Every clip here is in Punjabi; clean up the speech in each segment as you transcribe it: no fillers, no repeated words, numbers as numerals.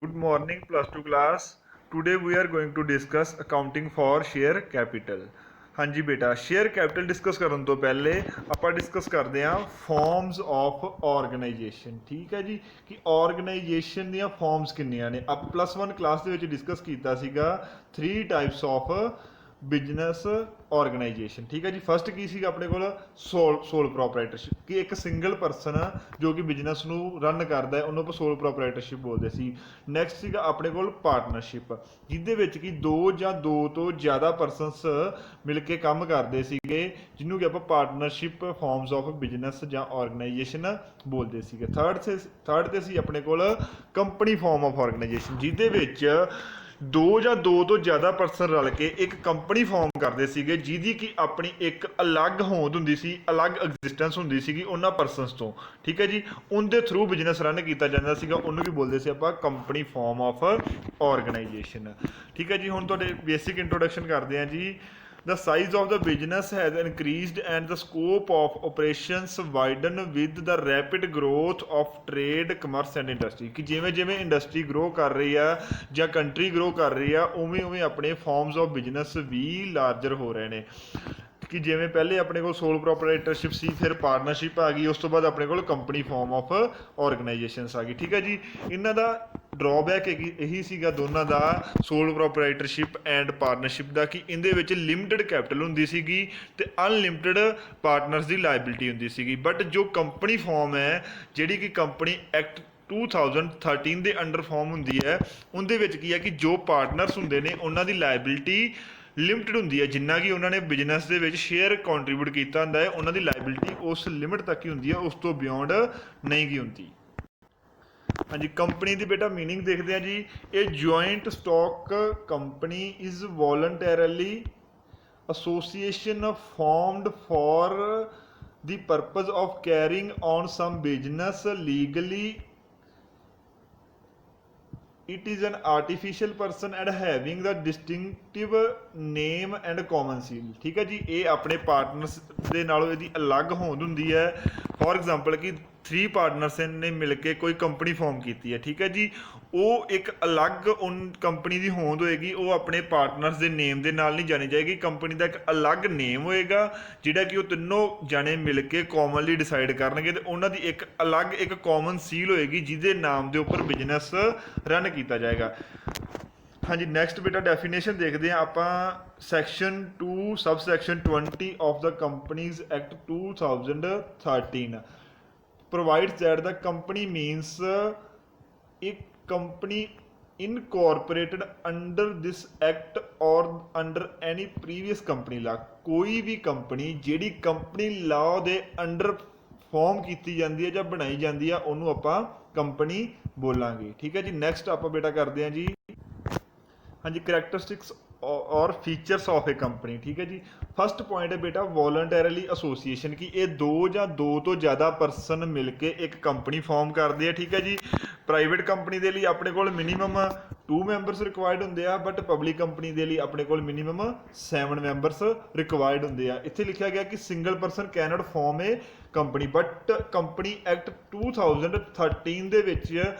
Good morning, plus two class. Today we are going to discuss accounting for share capital. ਹਾਂਜੀ ਬੇਟਾ, ਸ਼ੇਅਰ ਕੈਪੀਟਲ ਡਿਸਕਸ ਕਰਨ ਤੋਂ ਪਹਿਲੇ ਆਪਾਂ ਡਿਸਕਸ ਕਰਦੇ ਹਾਂ ਫਾਰਮਸ ਆਫ ਆਰਗੇਨਾਈਜੇਸ਼ਨ। ਠੀਕ ਹੈ ਜੀ, ਕਿ ਆਰਗੇਨਾਈਜੇਸ਼ਨ ਦੀਆਂ ਫਾਰਮਸ ਕਿੰਨੀਆਂ ਨੇ। ਆਪ +1 ਕਲਾਸ ਦੇ ਵਿੱਚ ਡਿਸਕਸ ਕੀਤਾ ਸੀਗਾ 3 ਟਾਈਪਸ ਆਫ ਬਿਜ਼ਨਸ ਆਰਗੇਨਾਈਜੇਸ਼ਨ। ਠੀਕ ਹੈ ਜੀ, ਫਸਟ ਕੀ ਸੀਗਾ ਆਪਣੇ ਕੋਲ ਸੋਲ ਪ੍ਰੋਪਰਾਈਟਰਸ਼ਿਪ, ਕਿ ਇੱਕ ਸਿੰਗਲ ਪਰਸਨ ਜੋ ਕਿ ਬਿਜ਼ਨਸ ਨੂੰ ਰਨ ਕਰਦਾ ਹੈ ਉਹਨੂੰ ਆਪਾਂ ਸੋਲ ਪ੍ਰੋਪਰਾਈਟਰਸ਼ਿਪ ਬੋਲਦੇ ਸੀ। ਨੈਕਸਟ ਸੀਗਾ ਆਪਣੇ ਕੋਲ ਪਾਰਟਨਰਸ਼ਿਪ, ਜਿਹਦੇ ਵਿੱਚ ਕਿ ਦੋ ਜਾਂ ਦੋ ਤੋਂ ਜ਼ਿਆਦਾ ਪਰਸਨਸ ਮਿਲ ਕੇ ਕੰਮ ਕਰਦੇ ਸੀਗੇ, ਜਿਹਨੂੰ ਕਿ ਆਪਾਂ ਪਾਰਟਨਰਸ਼ਿਪ ਫਾਰਮਸ ਆਫ ਬਿਜ਼ਨਸ ਜਾਂ ਆਰਗੇਨਾਈਜੇਸ਼ਨ ਬੋਲਦੇ ਸੀਗੇ। ਥਰਡ ਤੇ ਸੀ ਆਪਣੇ ਕੋਲ ਕੰਪਨੀ ਫਾਰਮ ਆਫ ਆਰਗੇਨਾਈਜੇਸ਼ਨ, ਜਿਹਦੇ ਵਿੱਚ ਦੋ ਜਾਂ ਦੋ ਤੋਂ ਜ਼ਿਆਦਾ ਪਰਸਨ ਰਲ ਕੇ ਇੱਕ ਕੰਪਨੀ ਫਾਰਮ ਕਰਦੇ ਸੀਗੇ, ਜਿਹਦੀ ਕਿ ਆਪਣੀ ਇੱਕ ਅਲੱਗ ਹੋਂਦ ਹੁੰਦੀ ਸੀ, ਅਲੱਗ ਐਗਜ਼ਿਸਟੈਂਸ ਹੁੰਦੀ ਸੀਗੀ ਉਹਨਾਂ ਪਰਸਨਸ ਤੋਂ। ਠੀਕ ਹੈ ਜੀ, ਉਹਦੇ ਥਰੂ ਬਿਜ਼ਨਸ ਰਨ ਕੀਤਾ ਜਾਂਦਾ ਸੀਗਾ, ਉਹਨੂੰ ਵੀ ਬੋਲਦੇ ਸੀ ਆਪਾਂ ਕੰਪਨੀ ਫਾਰਮ ਆਫ ਆਰਗੇਨਾਈਜੇਸ਼ਨ। ਠੀਕ ਹੈ ਜੀ, ਹੁਣ ਤੁਹਾਡੇ ਬੇਸਿਕ ਇੰਟਰੋਡਕਸ਼ਨ ਕਰਦੇ ਹਾਂ ਜੀ। The size of the business has increased and the scope of operations widened with the rapid growth of trade, commerce and industry। ਕਿ ਜਿਵੇਂ ਜਿਵੇਂ ਇੰਡਸਟਰੀ ਗਰੋ ਕਰ ਰਹੀ ਆ ਜਾਂ ਕੰਟਰੀ ਗਰੋ ਕਰ ਰਹੀ ਆ, ਉਵੇਂ ਉਵੇਂ ਆਪਣੇ ਫਾਰਮਸ ਆਫ ਬਿਜ਼ਨਸ ਵੀ ਲਾਰਜਰ ਹੋ ਰਹੇ ਨੇ। ਕਿ ਜਿਵੇਂ ਪਹਿਲੇ ਆਪਣੇ ਕੋਲ ਸੋਲ ਪ੍ਰੋਪਰਾਈਟਰਸ਼ਿਪ ਸੀ, ਫਿਰ ਪਾਰਟਨਰਸ਼ਿਪ ਆ ਗਈ, ਉਸ ਤੋਂ ਬਾਅਦ ਆਪਣੇ ਕੋਲ ਕੰਪਨੀ ਫਾਰਮ ਆਫ ਆਰਗੇਨਾਈਜੇਸ਼ਨਸ ਆ ਗਈ। ਠੀਕ ਹੈ ਜੀ, ਇਹਨਾਂ ਦਾ ਡਰਾਬੈਕ ਇਹੀ ਸੀਗਾ ਦੋਨਾਂ ਦਾ, ਸੋਲ ਪ੍ਰੋਪਰਾਈਟਰਸ਼ਿਪ ਐਂਡ ਪਾਰਟਨਰਸ਼ਿਪ ਦਾ, ਕਿ ਇਹਦੇ ਵਿੱਚ ਲਿਮਟਿਡ ਕੈਪੀਟਲ ਹੁੰਦੀ ਸੀਗੀ ਤੇ ਅਨਲਿਮਟਿਡ ਪਾਰਟਨਰਸ ਦੀ ਲਾਇਬਿਲਿਟੀ ਹੁੰਦੀ ਸੀਗੀ। ਬਟ ਜੋ ਕੰਪਨੀ ਫਾਰਮ ਹੈ, ਜਿਹੜੀ ਕਿ ਕੰਪਨੀ ਐਕਟ 2013 ਦੇ ਅੰਡਰ ਫਾਰਮ ਹੁੰਦੀ ਹੈ, ਉਹਦੇ ਵਿੱਚ ਕੀ ਹੈ ਕਿ ਜੋ ਪਾਰਟਨਰਸ ਹੁੰਦੇ ਨੇ ਉਹਨਾਂ ਦੀ ਲਾਇਬਿਲਿਟੀ ਲਿਮਟਿਡ ਹੁੰਦੀ ਹੈ। ਜਿੰਨਾ ਕਿ ਉਹਨਾਂ ਨੇ ਬਿਜ਼ਨਸ ਦੇ ਵਿੱਚ ਸ਼ੇਅਰ ਕੰਟਰੀਬਿਊਟ ਕੀਤਾ ਹੁੰਦਾ ਹੈ, ਉਹਨਾਂ ਦੀ ਲਾਇਬਿਲਿਟੀ ਉਸ ਲਿਮਿਟ ਤੱਕ ਹੀ ਹੁੰਦੀ ਹੈ, ਉਸ ਤੋਂ ਬਿਯੋਂਡ ਨਹੀਂ ਗੀ ਹੁੰਦੀ। ਹਾਂਜੀ, ਕੰਪਨੀ ਦੀ ਬੇਟਾ ਮੀਨਿੰਗ ਦੇਖਦੇ ਹਾਂ ਜੀ। ਇਹ joint stock company is voluntarily association formed for the purpose of carrying on some business legally. It is an artificial person and having the distinctive name and common seal। ਠੀਕ ਹੈ ਜੀ, ਇਹ ਆਪਣੇ ਪਾਰਟਨਰਸ ਦੇ ਨਾਲੋਂ ਇਹਦੀ ਅਲੱਗ ਹੋਂਦ ਹੁੰਦੀ ਹੈ। ਫੋਰ ਐਗਜ਼ਾਮਪਲ ਕਿ 3 ਪਾਰਟਨਰਸ ਨੇ ਮਿਲ ਕੇ ਕੋਈ ਕੰਪਨੀ ਫਾਰਮ ਕੀਤੀ ਹੈ। ਠੀਕ ਹੈ ਜੀ, ਉਹ ਇੱਕ ਅਲੱਗ ਕੰਪਨੀ ਦੀ ਹੋਂਦ ਹੋਏਗੀ, ਉਹ ਆਪਣੇ ਪਾਰਟਨਰਸ ਦੇ ਨੇਮ ਦੇ ਨਾਲ ਨਹੀਂ ਜਾਣੀ ਜਾਏਗੀ। ਕੰਪਨੀ ਦਾ ਇੱਕ ਅਲੱਗ ਨੇਮ ਹੋਏਗਾ, ਜਿਹੜਾ ਕਿ ਉਹ ਤਿੰਨੋਂ ਜਾਣੇ ਮਿਲ ਕੇ ਕਾਮਨਲੀ ਡਿਸਾਈਡ ਕਰਨਗੇ, ਤੇ ਉਹਨਾਂ ਦੀ ਇੱਕ ਅਲੱਗ ਇੱਕ ਕਾਮਨ ਸੀਲ ਹੋਏਗੀ, ਜਿਹਦੇ ਨਾਮ ਦੇ ਉੱਪਰ ਬਿਜ਼ਨਸ ਰਨ ਕੀਤਾ ਜਾਏਗਾ। ਹਾਂਜੀ, ਨੈਕਸਟ ਬੇਟਾ ਡੈਫੀਨੇਸ਼ਨ ਦੇਖਦੇ ਹਾਂ ਆਪਾਂ। Section 2 sub section 20 of the companies act 2013 provides that the company means a company incorporated under this act or under any previous company law। ਕੋਈ ਵੀ ਕੰਪਨੀ ਜਿਹੜੀ ਕੰਪਨੀ ਲਾਅ ਦੇ ਅੰਡਰ ਫਾਰਮ ਕੀਤੀ ਜਾਂਦੀ ਹੈ ਜਾਂ ਬਣਾਈ ਜਾਂਦੀ ਆ, ਉਹਨੂੰ ਆਪਾਂ ਕੰਪਨੀ ਬੋਲਾਂਗੇ। ਠੀਕ ਹੈ ਜੀ, ਨੈਕਸਟ ਆਪਾਂ ਬੇਟਾ ਕਰਦੇ ਹਾਂ ਜੀ। ਹਾਂਜੀ, ਕਰੈਕਟਰਿਸਟਿਕਸ ਔਰ ਫੀਚਰਸ ਆਫ ਏ ਕੰਪਨੀ। ਠੀਕ ਹੈ ਜੀ, ਫਸਟ ਪੁਆਇੰਟ ਹੈ ਬੇਟਾ ਵੋਲੰਟਰਲੀ ਐਸੋਸੀਏਸ਼ਨ, ਕਿ ਇਹ ਦੋ ਜਾਂ ਦੋ ਤੋਂ ਜ਼ਿਆਦਾ ਪਰਸਨ ਮਿਲ ਕੇ ਇੱਕ ਕੰਪਨੀ ਫਾਰਮ ਕਰਦੇ ਆ। ਠੀਕ ਹੈ ਜੀ, ਪ੍ਰਾਈਵੇਟ ਕੰਪਨੀ ਦੇ ਲਈ ਆਪਣੇ ਕੋਲ ਮਿਨੀਮਮ 2 ਮੈਂਬਰਸ ਰਿਕਵਾਇਰਡ ਹੁੰਦੇ ਆ, ਬਟ ਪਬਲਿਕ ਕੰਪਨੀ ਦੇ ਲਈ ਆਪਣੇ ਕੋਲ ਮਿਨੀਮਮ 7 ਮੈਂਬਰਸ ਰਿਕਵਾਇਰਡ ਹੁੰਦੇ ਆ। ਇੱਥੇ ਲਿਖਿਆ ਗਿਆ ਕਿ single person cannot form a company, but company act 2013 ਦੇ ਵਿੱਚ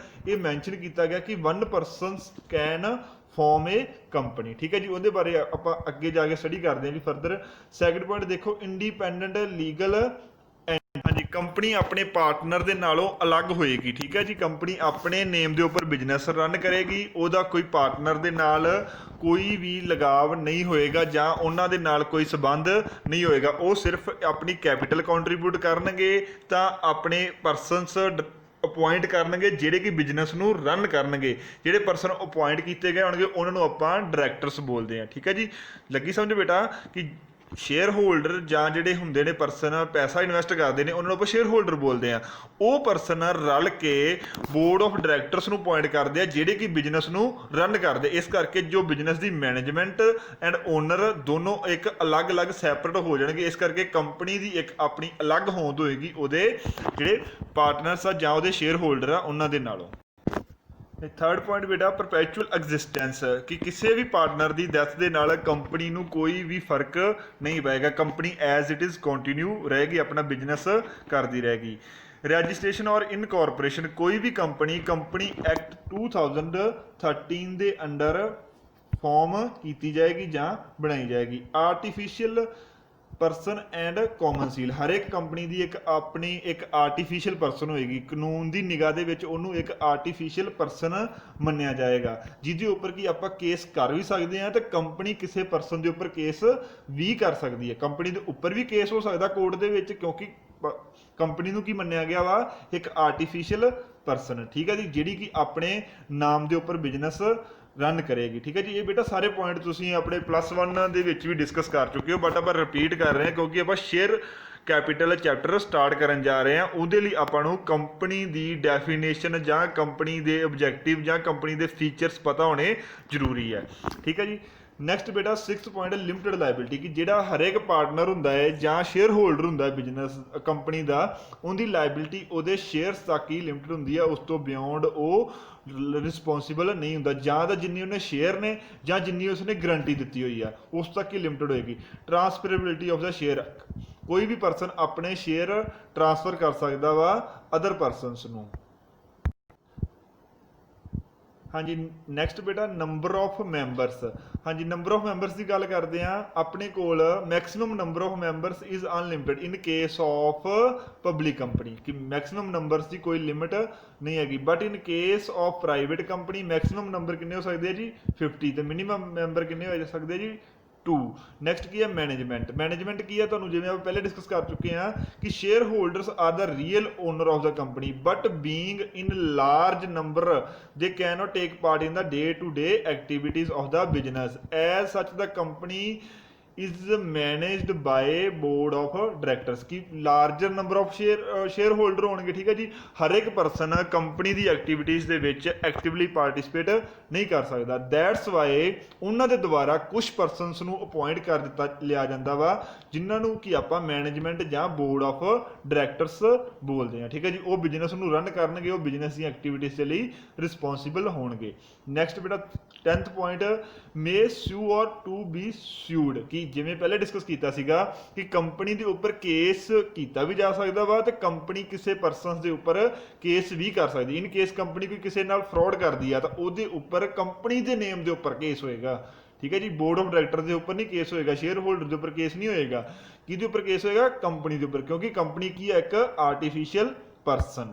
ਇਹ ਮੈਂਸ਼ਨ ਕੀਤਾ ਗਿਆ ਕਿ 1 person can form a company. ਠੀਕ ਹੈ ਜੀ, ਉਹਦੇ ਬਾਰੇ ਆਪਾਂ ਅੱਗੇ ਜਾ ਕੇ ਸਟੱਡੀ ਕਰਦੇ ਹਾਂ ਜੀ ਫਰਦਰ। ਸੈਕੰਡ ਪੁਆਇੰਟ ਦੇਖੋ, ਇੰਡੀਪੈਂਡੈਂਟ ਲੀਗਲ। ਹਾਂਜੀ, ਕੰਪਨੀ ਆਪਣੇ ਪਾਰਟਨਰ ਦੇ ਨਾਲੋਂ ਅਲੱਗ ਹੋਏਗੀ। ਠੀਕ ਹੈ ਜੀ, ਕੰਪਨੀ ਆਪਣੇ ਨੇਮ ਦੇ ਉੱਪਰ ਬਿਜ਼ਨਸ ਰਨ ਕਰੇਗੀ, ਉਹਦਾ ਕੋਈ ਪਾਰਟਨਰ ਦੇ ਨਾਲ ਕੋਈ ਵੀ ਲਗਾਵ ਨਹੀਂ ਹੋਏਗਾ ਜਾਂ ਉਹਨਾਂ ਦੇ ਨਾਲ ਕੋਈ ਸਬੰਧ ਨਹੀਂ ਹੋਏਗਾ। ਉਹ ਸਿਰਫ ਆਪਣੀ ਕੈਪੀਟਲ ਕੰਟਰੀਬਿਊਟ ਕਰਨਗੇ ਤਾਂ ਆਪਣੇ ਪਰਸਨਸ ਅਪੁਆਇੰਟ ਕਰਨਗੇ, ਜਿਹੜੇ ਕਿ ਬਿਜ਼ਨਸ ਨੂੰ ਰਨ ਕਰਨਗੇ। ਜਿਹੜੇ ਪਰਸਨ ਅਪੁਆਇੰਟ ਕੀਤੇ ਗਏ ਹੋਣਗੇ ਉਹਨਾਂ ਨੂੰ ਆਪਾਂ ਡਾਇਰੈਕਟਰਸ ਬੋਲਦੇ ਹਾਂ। ਠੀਕ ਹੈ ਜੀ, ਲੱਗੀ ਸਮਝ ਬੇਟਾ, ਕਿ ਸ਼ੇਅਰ ਹੋਲਡਰ ਜਾਂ ਜਿਹੜੇ ਹੁੰਦੇ ਨੇ ਪਰਸਨ ਪੈਸਾ ਇਨਵੈਸਟ ਕਰਦੇ ਨੇ, ਉਹਨਾਂ ਨੂੰ ਆਪਾਂ ਸ਼ੇਅਰ ਹੋਲਡਰ ਬੋਲਦੇ ਹਾਂ। ਉਹ ਪਰਸਨ ਰਲ ਕੇ ਬੋਰਡ ਆਫ ਡਾਇਰੈਕਟਰਸ ਨੂੰ ਅਪੁਆਇੰਟ ਕਰਦੇ ਆ, ਜਿਹੜੇ ਕਿ ਬਿਜ਼ਨਸ ਨੂੰ ਰਨ ਕਰਦੇ। ਇਸ ਕਰਕੇ ਜੋ business the management and owner ਦੋਨੋਂ ਇੱਕ ਅਲੱਗ-ਅਲੱਗ ਸੈਪਰੇਟ ਹੋ ਜਾਣਗੇ। ਇਸ ਕਰਕੇ ਕੰਪਨੀ ਦੀ ਇੱਕ ਆਪਣੀ ਅਲੱਗ ਹੋਂਦ ਹੋਏਗੀ ਉਹਦੇ ਜਿਹੜੇ ਪਾਰਟਨਰਸ ਆ ਜਾਂ ਉਹਦੇ ਸ਼ੇਅਰ ਹੋਲਡਰ ਆ ਉਹਨਾਂ ਦੇ ਨਾਲੋਂ। ਥਰਡ ਪੁਆਇੰਟ ਬੇਟਾ ਪਰਪੈਚੁਅਲ ਐਗਜ਼ਿਸਟੈਂਸ, ਕਿ ਕਿਸੇ ਵੀ ਪਾਰਟਨਰ ਦੀ ਡੈਥ ਦੇ ਨਾਲ ਕੰਪਨੀ ਨੂੰ ਕੋਈ ਵੀ ਫਰਕ ਨਹੀਂ ਪਏਗਾ। Company as it is continue ਰਹੇਗੀ, ਆਪਣਾ ਬਿਜ਼ਨਸ ਕਰਦੀ ਰਹੇਗੀ। ਰਜਿਸਟ੍ਰੇਸ਼ਨ ਔਰ ਇਨਕੋਰਪੋਰੇਸ਼ਨ, ਕੋਈ ਵੀ ਕੰਪਨੀ ਐਕਟ 2013 ਦੇ ਅੰਡਰ ਫਾਰਮ ਕੀਤੀ ਜਾਏਗੀ ਜਾਂ ਬਣਾਈ ਜਾਏਗੀ। ਆਰਟੀਫਿਸ਼ੀਅਲ ਪਰਸਨ ਐਂਡ ਕਾਮਨ ਸੀਲ, ਹਰ ਇੱਕ ਕੰਪਨੀ ਦੀ ਇੱਕ ਆਪਣੀ ਇੱਕ ਆਰਟੀਫਿਸ਼ੀਅਲ ਪਰਸਨ ਹੋਏਗੀ, ਕਾਨੂੰਨ ਦੀ ਨਿਗਾਹ ਦੇ ਵਿੱਚ ਉਹਨੂੰ ਇੱਕ ਆਰਟੀਫਿਸ਼ੀਅਲ ਪਰਸਨ ਮੰਨਿਆ ਜਾਏਗਾ, ਜਿਹਦੇ ਉੱਪਰ ਕੀ ਆਪਾਂ ਕੇਸ ਕਰ ਵੀ ਸਕਦੇ ਹਾਂ ਤੇ ਕੰਪਨੀ ਕਿਸੇ ਪਰਸਨ ਦੇ ਉੱਪਰ ਕੇਸ ਵੀ ਕਰ ਸਕਦੀ ਹੈ। ਕੰਪਨੀ ਦੇ ਉੱਪਰ ਵੀ ਕੇਸ ਹੋ ਸਕਦਾ ਕੋਰਟ ਦੇ ਵਿੱਚ, ਕਿਉਂਕਿ ਕੰਪਨੀ ਨੂੰ ਕੀ ਮੰਨਿਆ ਗਿਆ ਵਾ, ਇੱਕ ਆਰਟੀਫਿਸ਼ੀਅਲ ਪਰਸਨ, ਠੀਕ ਹੈ ਜੀ, ਜਿਹੜੀ ਕਿ ਆਪਣੇ ਨਾਮ ਦੇ ਉੱਪਰ ਬਿਜ਼ਨਸ ਰਨ ਕਰੇਗੀ। ਠੀਕ ਹੈ ਜੀ, ਇਹ ਬੇਟਾ ਸਾਰੇ ਪੁਆਇੰਟ ਤੁਸੀਂ ਆਪਣੇ +1 ਦੇ ਵਿੱਚ ਵੀ ਡਿਸਕਸ ਕਰ ਚੁੱਕੇ ਹੋ, ਬਟ ਆਪਾਂ ਰਿਪੀਟ ਕਰ ਰਹੇ ਹਾਂ ਕਿਉਂਕਿ ਆਪਾਂ ਸ਼ੇਅਰ ਕੈਪੀਟਲ ਚੈਪਟਰ ਸਟਾਰਟ ਕਰਨ ਜਾ ਰਹੇ ਹਾਂ। ਉਹਦੇ ਲਈ ਆਪਾਂ ਨੂੰ ਕੰਪਨੀ ਦੀ ਡੈਫੀਨੇਸ਼ਨ ਜਾਂ ਕੰਪਨੀ ਦੇ ਆਬਜੈਕਟਿਵ ਜਾਂ ਕੰਪਨੀ ਦੇ ਫੀਚਰਸ ਪਤਾ ਹੋਣੇ ਜ਼ਰੂਰੀ ਹੈ। ਠੀਕ ਹੈ ਜੀ, ਨੈਕਸਟ ਬੇਟਾ 6th ਪੁਆਇੰਟ ਲਿਮਟਿਡ ਲਾਇਬਿਲਿਟੀ, ਕਿ ਜਿਹੜਾ ਹਰੇਕ ਪਾਰਟਨਰ ਹੁੰਦਾ ਹੈ ਜਾਂ ਸ਼ੇਅਰ ਹੋਲਡਰ ਹੁੰਦਾ ਹੈ ਬਿਜ਼ਨਸ ਕੰਪਨੀ ਦਾ, ਉਹਦੀ ਲਾਇਬਿਲਿਟੀ ਉਹਦੇ ਸ਼ੇਅਰਸ ਤੱਕ ਹੀ ਲਿਮਟਿਡ ਹੁੰਦੀ ਹੈ, ਉਸ ਤੋਂ ਬਿਯੋਂਡ ਉਹ ਰਿਸਪੌਂਸੀਬਲ ਨਹੀਂ ਹੁੰਦਾ, ਜਾਂ ਤਾਂ ਜਿੰਨੀ ਉਹਨੇ ਸ਼ੇਅਰ ਨੇ ਜਾਂ ਜਿੰਨੀ ਉਸਨੇ ਗਰੰਟੀ ਦਿੱਤੀ ਹੋਈ ਆ ਉਸ ਤੱਕ ਹੀ ਲਿਮਟਿਡ ਹੋਏਗੀ। ਟਰਾਂਸਫਰੇਬਿਲਿਟੀ ਆਫ ਦਾ ਸ਼ੇਅਰ, ਕੋਈ ਵੀ ਪਰਸਨ ਆਪਣੇ ਸ਼ੇਅਰ ਟਰਾਂਸਫਰ ਕਰ ਸਕਦਾ ਵਾ ਅਦਰ ਪਰਸਨਸ ਨੂੰ। ਹਾਂਜੀ, ਨੈਕਸਟ ਬੇਟਾ ਨੰਬਰ ਆਫ ਮੈਂਬਰਸ। ਹਾਂਜੀ, ਨੰਬਰ ਆਫ ਮੈਂਬਰਸ ਦੀ ਗੱਲ ਕਰਦੇ ਆ, ਆਪਣੇ ਕੋਲ maximum number of members is unlimited in case of public company, ਕਿ ਮੈਕਸਿਮਮ ਨੰਬਰਸ ਦੀ ਕੋਈ ਲਿਮਿਟ ਨਹੀਂ ਹੈਗੀ, but in case of private company maximum number ਕਿੰਨੇ ਹੋ ਸਕਦੇ ਆ ਜੀ 50, ਤੇ ਮਿਨੀਮਮ ਮੈਂਬਰ ਕਿੰਨੇ ਹੋ ਸਕਦੇ ਜੀ 2। ਨੈਕਸਟ ਕੀ ਹੈ ਮੈਨੇਜਮੈਂਟ। ਮੈਨੇਜਮੈਂਟ ਕੀ ਹੈ, ਤੁਹਾਨੂੰ ਜਿਵੇਂ ਆਪਾਂ ਪਹਿਲੇ ਡਿਸਕਸ ਕਰ ਚੁੱਕੇ ਹਾਂ ਕਿ shareholders are the real owner of the company, but being in large number they cannot take part in the day-to-day activities of the business. As such, the company is managed by board of directors, ਕਿ larger number of share holder ਹੋਣਗੇ। ਠੀਕ ਹੈ ਜੀ, ਹਰ ਇੱਕ ਪਰਸਨ ਕੰਪਨੀ ਦੀ ਐਕਟੀਵਿਟੀਜ਼ ਦੇ ਵਿੱਚ ਐਕਟਿਵਲੀ ਪਾਰਟਿਸਿਪੇਟ ਨਹੀਂ ਕਰ ਸਕਦਾ। ਦੈਟਸ ਵਾਈ ਉਹਨਾਂ ਦੇ ਦੁਆਰਾ ਕੁਝ ਪਰਸਨਸ ਨੂੰ ਅਪੁਆਇੰਟ ਕਰ ਦਿੱਤਾ ਲਿਆ ਜਾਂਦਾ ਵਾ, ਜਿਨ੍ਹਾਂ ਨੂੰ ਕਿ ਆਪਾਂ ਮੈਨੇਜਮੈਂਟ ਜਾਂ ਬੋਰਡ ਆਫ ਡਾਇਰੈਕਟਰਸ ਬੋਲਦੇ ਹਾਂ। ਠੀਕ ਹੈ ਜੀ, ਉਹ ਬਿਜ਼ਨਸ ਨੂੰ ਰਨ ਕਰਨਗੇ, ਉਹ ਬਿਜ਼ਨਸ ਦੀਆਂ ਐਕਟੀਵਿਟੀਜ਼ ਦੇ ਲਈ ਰਿਸਪੌਂਸੀਬਲ ਹੋਣਗੇ। ਨੈਕਸਟ ਬੇਟਾ 10th ਪੁਆਇੰਟ ਮੇ ਸੂ ਔਰ ਟੂ ਬੀ ਸੂਡ, ਕਿ ਜਿਵੇਂ ਪਹਿਲੇ ਡਿਸਕਸ ਕੀਤਾ ਸੀਗਾ ਕਿ ਕੰਪਨੀ ਦੇ ਉੱਪਰ ਕੇਸ ਕੀਤਾ ਵੀ ਜਾ ਸਕਦਾ ਵਾ ਤੇ ਕੰਪਨੀ ਕਿਸੇ ਪਰਸਨਸ ਦੇ ਉੱਪਰ ਕੇਸ ਵੀ ਕਰ ਸਕਦੀ। ਇਨ ਕੇਸ ਕੰਪਨੀ ਕੋਈ ਕਿਸੇ ਨਾਲ ਫਰਾਡ ਕਰਦੀ ਆ ਤਾਂ ਉਹਦੇ ਉੱਪਰ ਕੰਪਨੀ ਦੇ ਨੇਮ ਦੇ ਉੱਪਰ ਕੇਸ ਹੋਏਗਾ। ਠੀਕ ਹੈ ਜੀ, ਬੋਰਡ ਆਫ ਡਾਇਰੈਕਟਰ ਦੇ ਉੱਪਰ ਨਹੀਂ ਕੇਸ ਹੋਏਗਾ, ਸ਼ੇਅਰ ਹੋਲਡਰ ਦੇ ਉੱਪਰ ਕੇਸ ਨਹੀਂ ਹੋਏਗਾ। ਕਿਹਦੇ ਉੱਪਰ ਕੇਸ ਹੋਏਗਾ? ਕੰਪਨੀ ਦੇ ਉੱਪਰ, ਕਿਉਂਕਿ ਕੰਪਨੀ ਕੀ ਹੈ? ਇੱਕ ਆਰਟੀਫਿਸ਼ੀਅਲ ਪਰਸਨ।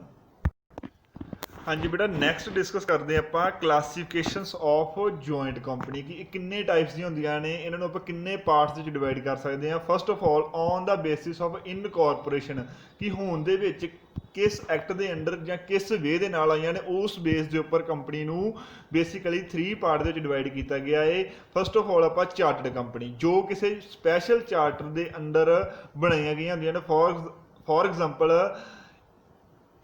ਹਾਂਜੀ ਬੇਟਾ, ਨੈਕਸਟ ਡਿਸਕਸ ਕਰਦੇ ਆਪਾਂ ਕਲਾਸੀਫਿਕੇਸ਼ਨਸ ਆਫ ਜੁਆਇੰਟ ਕੰਪਨੀ, ਕਿ ਇਹ ਕਿੰਨੇ ਟਾਈਪਸ ਦੀਆਂ ਹੁੰਦੀਆਂ ਨੇ, ਇਹਨਾਂ ਨੂੰ ਆਪਾਂ ਕਿੰਨੇ ਪਾਰਟਸ ਵਿੱਚ ਡਿਵਾਈਡ ਕਰ ਸਕਦੇ ਹਾਂ। First of all on the basis of incorporation, ਕਿ ਹੋਣ ਦੇ ਵਿੱਚ ਕਿਸ ਐਕਟ ਦੇ ਅੰਡਰ ਜਾਂ ਕਿਸ ਵੇ ਦੇ ਨਾਲ ਆਈਆਂ ਨੇ, ਉਸ ਬੇਸ ਦੇ ਉੱਪਰ ਕੰਪਨੀ ਨੂੰ ਬੇਸਿਕਲੀ 3 ਪਾਰਟ ਦੇ ਵਿੱਚ ਡਿਵਾਈਡ ਕੀਤਾ ਗਿਆ ਹੈ। ਫਸਟ ਆਫ ਆਲ ਆਪਾਂ ਚਾਰਟਰਡ ਕੰਪਨੀ, ਜੋ ਕਿਸੇ ਸਪੈਸ਼ਲ ਚਾਰਟਰ ਦੇ ਅੰਡਰ ਬਣਾਈਆਂ ਗਈਆਂ ਹੁੰਦੀਆਂ ਨੇ। For example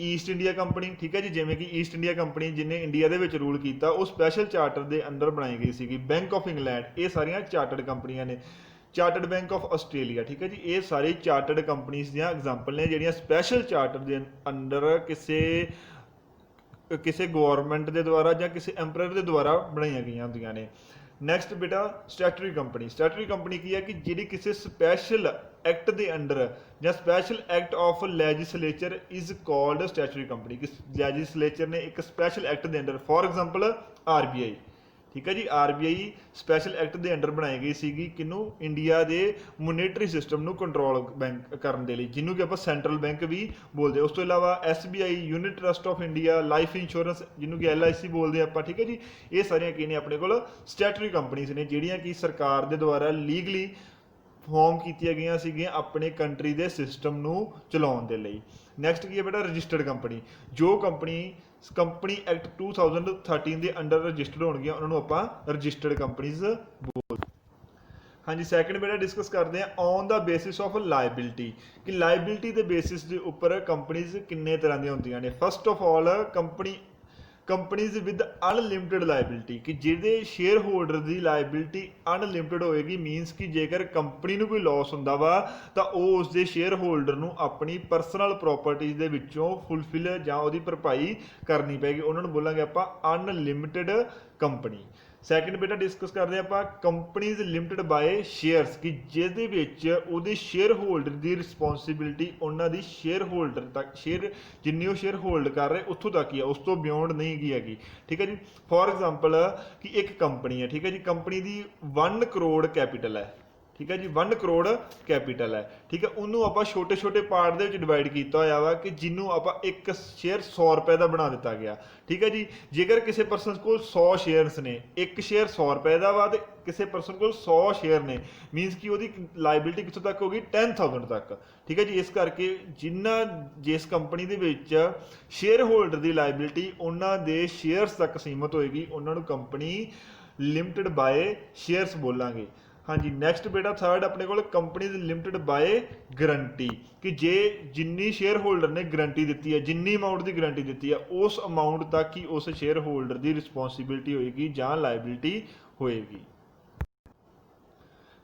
East India company. ਠੀਕ ਹੈ ਜੀ, ਜਿਵੇਂ ਕਿ ਈਸਟ ਇੰਡੀਆ ਕੰਪਨੀ ਜਿਹਨੇ ਇੰਡੀਆ ਦੇ ਵਿੱਚ ਰੂਲ ਕੀਤਾ, ਉਹ ਸਪੈਸ਼ਲ ਚਾਰਟਰ ਦੇ ਅੰਡਰ ਬਣਾਈ ਗਈ ਸੀਗੀ। ਬੈਂਕ ਆਫ ਇੰਗਲੈਂਡ, ਇਹ ਸਾਰੀਆਂ ਚਾਰਟਰਡ ਕੰਪਨੀਆਂ ਨੇ। ਚਾਰਟਰਡ ਬੈਂਕ ਆਫ ਆਸਟ੍ਰੇਲੀਆ, ਠੀਕ ਹੈ ਜੀ, ਇਹ ਸਾਰੀ ਚਾਰਟਰਡ ਕੰਪਨੀਆਂ ਦੀਆਂ ਐਗਜ਼ਾਮਪਲ ਨੇ ਜਿਹੜੀਆਂ ਸਪੈਸ਼ਲ ਚਾਰਟਰ ਦੇ ਅੰਡਰ ਕਿਸੇ ਗਵਰਨਮੈਂਟ ਦੇ ਦੁਆਰਾ ਜਾਂ ਕਿਸੇ ਐਮਪਰਰ ਦੇ ਦੁਆਰਾ ਬਣਾਈਆਂ ਗਈਆਂ ਹੁੰਦੀਆਂ ਨੇ। ਨੈਕਸਟ ਬੇਟਾ ਸਟੈਟੂਟਰੀ ਕੰਪਨੀ। ਸਟੈਟੂਟਰੀ ਕੰਪਨੀ ਕੀ ਹੈ? ਕਿ ਜਿਹੜੀ ਕਿਸੇ ਸਪੈਸ਼ਲ ਐਕਟ ਦੇ ਅੰਡਰ ਜਾਂ special act of legislature is called statutory company, ਕਿ ਲੈਜਿਸਲੇਚਰ ਨੇ ਇੱਕ ਸਪੈਸ਼ਲ ਐਕਟ ਦੇ ਅੰਡਰ, ਫੋਰ ਐਗਜ਼ਾਮਪਲ ਆਰਬੀਆਈ। ਠੀਕ ਹੈ ਜੀ, ਆਰਬੀਆਈ ਸਪੈਸ਼ਲ ਐਕਟ ਦੇ ਅੰਡਰ ਬਣਾਈ ਗਈ ਸੀਗੀ, ਕਿਹਨੂੰ? ਇੰਡੀਆ ਦੇ ਮੋਨੇਟਰੀ ਸਿਸਟਮ ਨੂੰ ਕੰਟਰੋਲ ਬੈਂਕ ਕਰਨ ਦੇ ਲਈ, ਜਿਹਨੂੰ ਕਿ ਆਪਾਂ ਸੈਂਟਰਲ ਬੈਂਕ ਵੀ ਬੋਲਦੇ। ਉਸ ਤੋਂ ਇਲਾਵਾ SBI, unit trust of India, life insurance ਜਿਹਨੂੰ ਕਿ LIC ਬੋਲਦੇ ਆਪਾਂ। ਠੀਕ ਹੈ ਜੀ, ਇਹ ਸਾਰੀਆਂ ਕੀ ਨੇ ਆਪਣੇ ਕੋਲ? ਸਟੈਟੂਟਰੀ ਕੰਪਨੀਜ਼ ਨੇ, ਜਿਹੜੀਆਂ ਕਿ ਸਰਕਾਰ ਦੇ ਦੁਆਰਾ ਲੀਗਲੀ ਫਾਰਮ ਕੀਤੀਆਂ ਗਈਆਂ ਸੀਗੀਆਂ ਆਪਣੇ ਕੰਟਰੀ ਦੇ ਸਿਸਟਮ ਨੂੰ ਚਲਾਉਣ ਦੇ ਲਈ। ਨੈਕਸਟ ਕੀ ਹੈ ਬੇਟਾ? ਰਜਿਸਟਰਡ ਕੰਪਨੀ, ਜੋ ਕੰਪਨੀ ਐਕਟ 2013 ਦੇ ਅੰਡਰ ਰਜਿਸਟਰਡ ਹੋਣਗੀਆਂ, ਉਹਨਾਂ ਨੂੰ ਆਪਾਂ ਰਜਿਸਟਰਡ ਕੰਪਨੀਜ਼ ਬੋਲਦੇ। ਹਾਂਜੀ, ਸੈਕੰਡ ਬੇਟਾ ਡਿਸਕਸ ਕਰਦੇ ਹਾਂ on the basis of liability, ਕਿ ਲਾਇਬਿਲਿਟੀ ਦੇ ਬੇਸਿਸ ਦੇ ਉੱਪਰ ਕੰਪਨੀਜ਼ ਕਿੰਨੇ ਤਰ੍ਹਾਂ ਦੀਆਂ ਹੁੰਦੀਆਂ ਨੇ। First of all companies with unlimited liability, ਕਿ ਜਿਹਦੇ ਸ਼ੇਅਰ ਹੋਲਡਰ ਦੀ ਲਾਇਬਿਲਿਟੀ ਅਨਲਿਮਿਟਿਡ ਹੋਏਗੀ। ਮੀਨਸ ਕਿ ਜੇਕਰ ਕੰਪਨੀ ਨੂੰ ਕੋਈ ਲਾਸ ਹੁੰਦਾ ਵਾ ਤਾਂ ਉਹ ਉਸਦੇ ਸ਼ੇਅਰ ਹੋਲਡਰ ਨੂੰ ਆਪਣੀ ਪਰਸਨਲ ਪ੍ਰੋਪਰਟੀਜ਼ ਦੇ ਵਿੱਚੋਂ ਫੁੱਲਫਿਲ ਜਾਂ ਉਹਦੀ ਭਰਪਾਈ ਕਰਨੀ ਪਏਗੀ। ਉਹਨਾਂ ਨੂੰ ਬੋਲਾਂਗੇ ਆਪਾਂ ਅਨਲਿਮਿਟਿਡ ਕੰਪਨੀ। ਸੈਕਿੰਡ ਬੇਟਾ ਡਿਸਕਸ ਕਰਦੇ ਆਪਾਂ ਕੰਪਨੀਜ਼ ਲਿਮਿਟਿਡ ਬਾਏ ਸ਼ੇਅਰਸ, ਕਿ ਜਿਹਦੇ ਵਿੱਚ ਉਹਦੇ ਸ਼ੇਅਰ ਹੋਲਡਰ ਦੀ ਰਿਸਪੌਂਸਿਬਿਲਿਟੀ ਉਹਨਾਂ ਦੀ ਸ਼ੇਅਰ ਹੋਲਡਰ ਤੱਕ, ਜਿੰਨੀ ਉਹ ਸ਼ੇਅਰ ਹੋਲਡ ਕਰ ਰਹੇ ਉੱਥੋਂ ਤੱਕ ਹੀ ਆ, ਉਸ ਤੋਂ ਬਿਯੋਂਡ ਨਹੀਂ कंपनी की हैगी, ठीक है जी। फॉर एग्जांपल कि एक कंपनी है, ठीक है जी, कंपनी दी 1 करोड़ कैपिटल है, ठीक है जी, 1 करोड़ कैपिटल है, ठीक है। ਉਹਨੂੰ ਆਪਾਂ ਛੋਟੇ ਛੋਟੇ ਪਾਰਟ ਦੇ ਵਿੱਚ ਡਿਵਾਈਡ ਕੀਤਾ ਹੋਇਆ ਵਾ ਕਿ ਜਿਹਨੂੰ ਆਪਾਂ ਇੱਕ ਸ਼ੇਅਰ 100 ਰੁਪਏ ਦਾ ਬਣਾ ਦਿੱਤਾ ਗਿਆ, ਠੀਕ ਹੈ ਜੀ। ਜੇਕਰ ਕਿਸੇ ਪਰਸਨ ਕੋਲ 100 ਸ਼ੇਅਰਸ ਨੇ, ਇੱਕ ਸ਼ੇਅਰ 100 ਰੁਪਏ ਦਾ ਵਾ ਤੇ ਕਿਸੇ ਪਰਸਨ ਕੋਲ 100 ਸ਼ੇਅਰ ਨੇ, ਮੀਨਸ ਕਿ ਉਹਦੀ ਲਾਇਬਿਲਿਟੀ ਕਿੱਥੋਂ ਤੱਕ ਹੋਗੀ 10,000 ਤੱਕ, ਠੀਕ ਹੈ ਜੀ। ਇਸ ਕਰਕੇ ਜਿਸ ਕੰਪਨੀ ਦੇ ਵਿੱਚ ਸ਼ੇਅਰ ਹੋਲਡਰ ਦੀ ਲਾਇਬਿਲਿਟੀ ਉਹਨਾਂ ਦੇ ਸ਼ੇਅਰਸ ਤੱਕ ਸੀਮਤ ਹੋਏਗੀ, ਉਹਨਾਂ ਨੂੰ ਕੰਪਨੀ ਲਿਮਟਿਡ ਬਾਏ ਸ਼ੇਅਰਸ ਬੋਲਾਂਗੇ। हाँ जी, नैक्सट बेटा थर्ड अपने को कंपनीज लिमिटेड बाय गारंटी, कि जे जिन्नी शेयर होल्डर ने गारंटी दी है, जिन्नी अमाउंट की गारंटी दी है, उस अमाउंट तक ही उस शेयर होल्डर की रिस्पॉन्सिबिलिटी होएगी या लाइबिलिटी होएगी।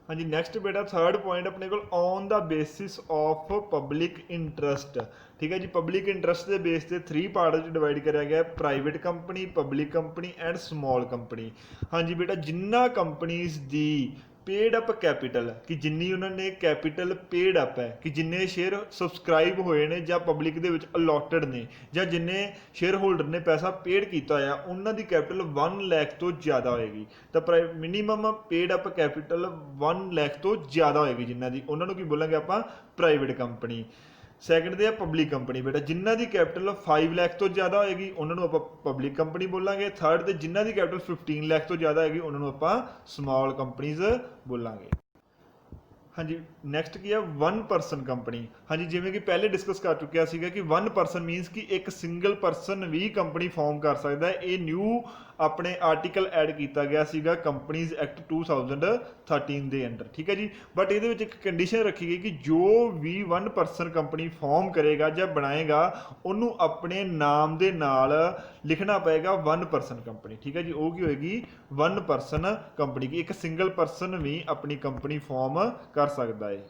हाँ जी, नैक्सट बेटा थर्ड पॉइंट अपने को on the basis of public interest, ठीक है जी। पब्लिक इंटरस्ट के बेस से 3 पार्ट डिवाइड कराया गया, private company, public company and small company. हाँ जी बेटा, जिन्ना कंपनीज दी पेड अप कैपिटल, कि जिन्नी उन्होंने कैपिटल पेड अप है, कि जिन्ने शेयर सबसक्राइब होए ने या पब्लिक दे विच अलॉटड ने, या जिन्ने शेयर होल्डर ने पैसा पेड किया है, उन्हों की कैपिटल 1 लाख तो ज़्यादा होएगी। तो minimum paid up capital 1 lakh तो ज़्यादा होएगी जिन्हों की, उन्होंने की बोलेंगे आप प्राइवेट कंपनी। सैकेंड दे पब्लिक कंपनी बेटा, जिन्हों की कैपिटल 5 लाख तो ज़्यादा होएगी, उन्होंने आप पब्लिक कंपनी बोलांगे। थर्ड दे जिन्हों की कैपिटल 15 लाख तो ज़्यादा होएगी, उन्होंने आप स्मॉल कंपनीज बोलांगे। हाँ जी, नैक्सट की है 1 परसन कंपनी। हाँ जी, जिवें कि पहले डिस्कस कर चुकिया सीगा कि 1 परसन मीनस कि एक सिंगल परसन भी कंपनी फॉर्म कर सकता है। ये न्यू अपने आर्टिकल ऐड किया गया सीगा कंपनीज एक्ट 2013 के अंडर, ठीक है जी। बट ये एक कंडीशन रखी गई कि जो भी 1 परसन कंपनी फॉर्म करेगा या बनाएगा, उन्होंने अपने नाम के नाल लिखना पएगा 1 परसन कंपनी, ठीक है जी। वो की होएगी 1 परसन कंपनी की, एक सिंगल परसन भी अपनी कंपनी फॉर्म कर सकता है।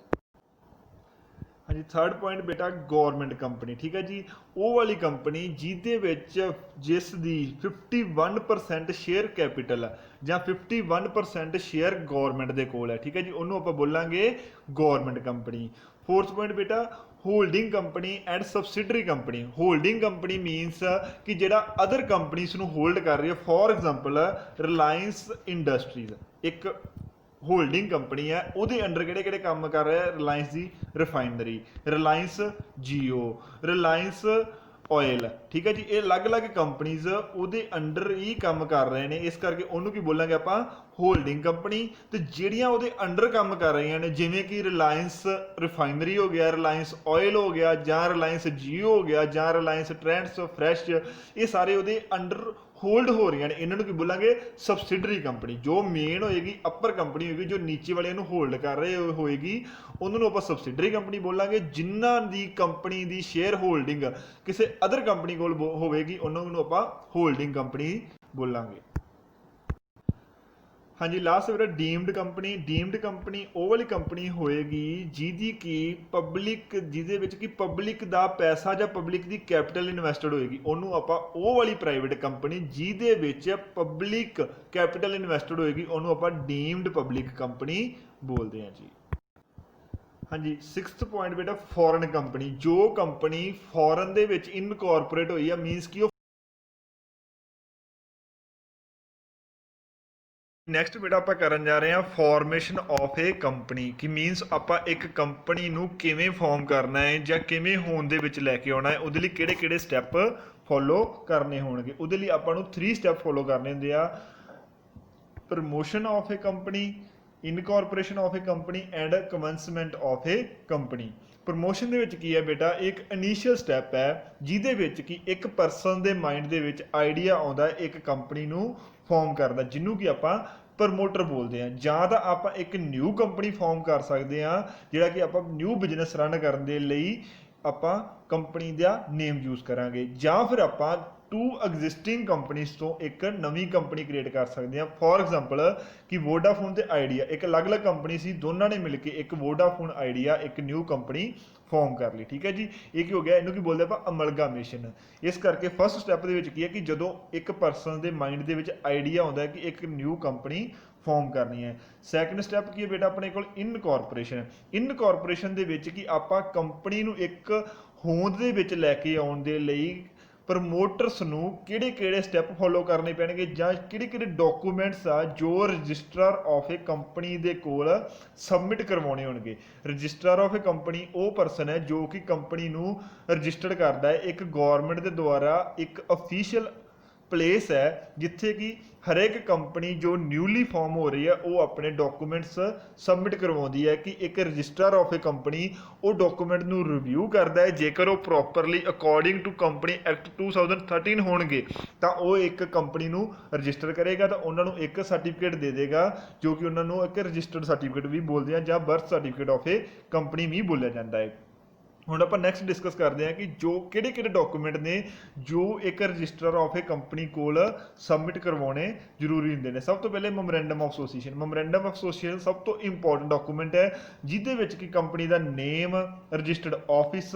हाँ जी, थर्ड पॉइंट बेटा गौरमेंट कंपनी, ठीक है जी। वो वाली कंपनी जिस दी 51% शेयर कैपिटल या 51% शेयर गौरमेंट के कोल है, ठीक है जी, उन्होंने आप बोलांगे गौरमेंट कंपनी। फोर्थ पॉइंट बेटा holding company and subsidiary company. Holding company मीनस कि जेड़ा अदर कंपनीज नूं होल्ड कर रही है, फॉर एग्जांपल रिलायंस इंडस्ट्रीज एक होल्डिंग कंपनी है, ਉਹਦੇ अंडर ਕਿਹੜੇ काम कर रहा है, रिलायंस की रिफाइनरी, रिलायंस जियो, रिलायंस ऑयल, ठीक है जी। ये अलग अलग कंपनीज ਉਹਦੇ अंडर ही काम कर रहे हैं, इस करके ਉਹਨੂੰ की बोलांगे आप होल्डिंग कंपनी। तो ਜਿਹੜੀਆਂ ਉਹਦੇ अंडर काम कर रही ने, जिमें कि रिलायंस रिफाइनरी हो गया, रिलायंस ऑयल हो गया, ਜਾਂ रिलायंस जियो हो गया, ਜਾਂ रिलायंस ट्रेंड्स फ्रैश, ये सारे ਉਹਦੇ अंडर होल्ड हो रही हैं, इन्होंने की बोलांगे सबसिडरी कंपनी। जो मेन होएगी अपर कंपनी होगी, जो नीचे वाले होल्ड कर रहे होएगी, उन्होंने आप सबसिडरी कंपनी बोलांगे। जिन्हां दी कंपनी दी शेयर होल्डिंग किसी अदर कंपनी कोल होएगी, उन्होंने आप होल्डिंग कंपनी बोलांगे। हाँ जी, लास्ट मेरा डीम्ड कंपनी। डीम्ड कंपनी वो वाली कंपनी होएगी जिहदी की पब्लिक, जिहदे विच कि पब्लिक दा पैसा या पब्लिक दी कैपिटल इन्वेस्टेड होएगी, उन्होंने आपां वो वाली प्राइवेट कंपनी जिहदे विच पब्लिक कैपिटल इन्वेस्टेड होएगी, उन्होंने आपां डीम्ड पब्लिक कंपनी बोलते हैं जी। हाँ जी, सिक्स्थ पॉइंट बेटा फॉरेन कंपनी। जो कंपनी फॉरेन दे विच इनकॉर्पोरेट होई है, मीनस कि नैक्सट बेटा आप करन जा रहे हैं फॉर्मेशन ऑफ ए कंपनी, कि मीनस आप एक कंपनी नूं किवें फॉर्म करना है या किवें होण दे विच लैके आउणा है, उहदे लई किहड़े-किहड़े स्टैप फॉलो करने होणगे। उहदे लई आपां नूं 3 स्टैप फॉलो करने हुंदे आ, promotion of a company, incorporation of a company and commencement of a company. Promotion दे विच की है बेटा, एक इनीशियल स्टैप है जिहदे विच कि एक परसन दे माइंड दे विच आइडिया आउंदा है एक कंपनी नूं फॉर्म करदा, जिन्हों कि आपां प्रमोटर बोलते हैं। जां तां आपां एक न्यू कंपनी फॉर्म कर सकते हैं, जिहड़ा कि आपां न्यू बिजनेस रन करन दे लई आपां कंपनी दा नेम यूज़ करांगे, जां फिर आपां 2 एग्जिस्टिंग कंपनीज तो एक नवी कंपनी क्रिएट कर सकते हैं। फॉर एग्जांपल कि वोडाफोन ते आइडिया एक अलग अलग कंपनी सी, दोनों ने मिलकर एक वोडाफोन आइडिया एक न्यू कंपनी फॉर्म कर ली, ठीक है जी। ये की हो गया, इन्हों की बोलते हैं अमलगामेशन। इस करके फस्ट स्टैप की है कि जो एक परसन के माइंड के आइडिया आता है कि एक न्यू कंपनी फॉर्म करनी है। सैकेंड स्टैप की है बेटा अपने को इनकॉर्पोरेशन। इनकॉर्पोरेशन कि आप कंपनी नूं एक होंद दे विच लैके आउण दे लई ਪ੍ਰਮੋਟਰਸ ਨੂੰ ਕਿਹੜੇ ਸਟੈਪ ਫੋਲੋ ਕਰਨੇ ਪੈਣਗੇ ਜਾਂ ਕਿਹੜੇ ਡਾਕੂਮੈਂਟਸ ਆ ਜੋ ਰਜਿਸਟਰਾਰ ਆਫ ਏ ਕੰਪਨੀ ਦੇ ਕੋਲ ਸਬਮਿਟ ਕਰਵਾਉਣੇ ਹੋਣਗੇ। ਰਜਿਸਟਰਾਰ ਆਫ ਏ ਕੰਪਨੀ ਉਹ ਪਰਸਨ ਹੈ ਜੋ ਕਿ ਕੰਪਨੀ ਨੂੰ ਰਜਿਸਟਰਡ ਕਰਦਾ ਹੈ, ਇੱਕ ਗਵਰਨਮੈਂਟ ਦੇ ਦੁਆਰਾ ਇੱਕ ਅਫੀਸ਼ੀਅਲ ਪਲੇਸ ਹੈ ਜਿੱਥੇ ਕਿ ਹਰੇਕ ਕੰਪਨੀ ਜੋ ਨਿਊਲੀ ਫਾਰਮ ਹੋ ਰਹੀ ਹੈ ਉਹ ਆਪਣੇ ਡਾਕੂਮੈਂਟਸ ਸਬਮਿਟ ਕਰਵਾਉਂਦੀ ਹੈ ਕਿ ਇੱਕ ਰਜਿਸਟਰ ਆਫ ਏ ਕੰਪਨੀ ਉਹ ਡਾਕੂਮੈਂਟ ਨੂੰ ਰਿਵਿਊ ਕਰਦਾ ਹੈ। ਜੇਕਰ ਉਹ properly according to company act 2013 ਹੋਣਗੇ ਤਾਂ ਉਹ ਇੱਕ ਕੰਪਨੀ ਨੂੰ ਰਜਿਸਟਰ ਕਰੇਗਾ ਤਾਂ ਉਹਨਾਂ ਨੂੰ ਇੱਕ ਸਰਟੀਫਿਕੇਟ ਦੇ ਦੇਗਾ ਜੋ ਕਿ ਉਹਨਾਂ ਨੂੰ ਇੱਕ ਰਜਿਸਟਰਡ ਸਰਟੀਫਿਕੇਟ ਵੀ ਬੋਲਦੇ ਆ ਜਾਂ birth certificate of a company ਵੀ ਬੋਲਿਆ ਜਾਂਦਾ ਹੈ। ਹੁਣ ਆਪਾਂ ਨੈਕਸਟ ਡਿਸਕਸ ਕਰਦੇ ਹਾਂ ਕਿ ਜੋ ਕਿਹੜੇ ਡਾਕੂਮੈਂਟ ਨੇ ਜੋ ਇੱਕ ਰਜਿਸਟਰ ਆਫ ਏ ਕੰਪਨੀ ਕੋਲ ਸਬਮਿਟ ਕਰਵਾਉਣੇ ਜ਼ਰੂਰੀ ਹੁੰਦੇ ਨੇ। ਸਭ ਤੋਂ ਪਹਿਲੇ memorandum of association. Memorandum of association ਸਭ ਤੋਂ ਇੰਪੋਰਟੈਂਟ ਡਾਕੂਮੈਂਟ ਹੈ ਜਿਹਦੇ ਵਿੱਚ ਕਿ ਕੰਪਨੀ ਦਾ ਨੇਮ, ਰਜਿਸਟਰਡ ਆਫਿਸ,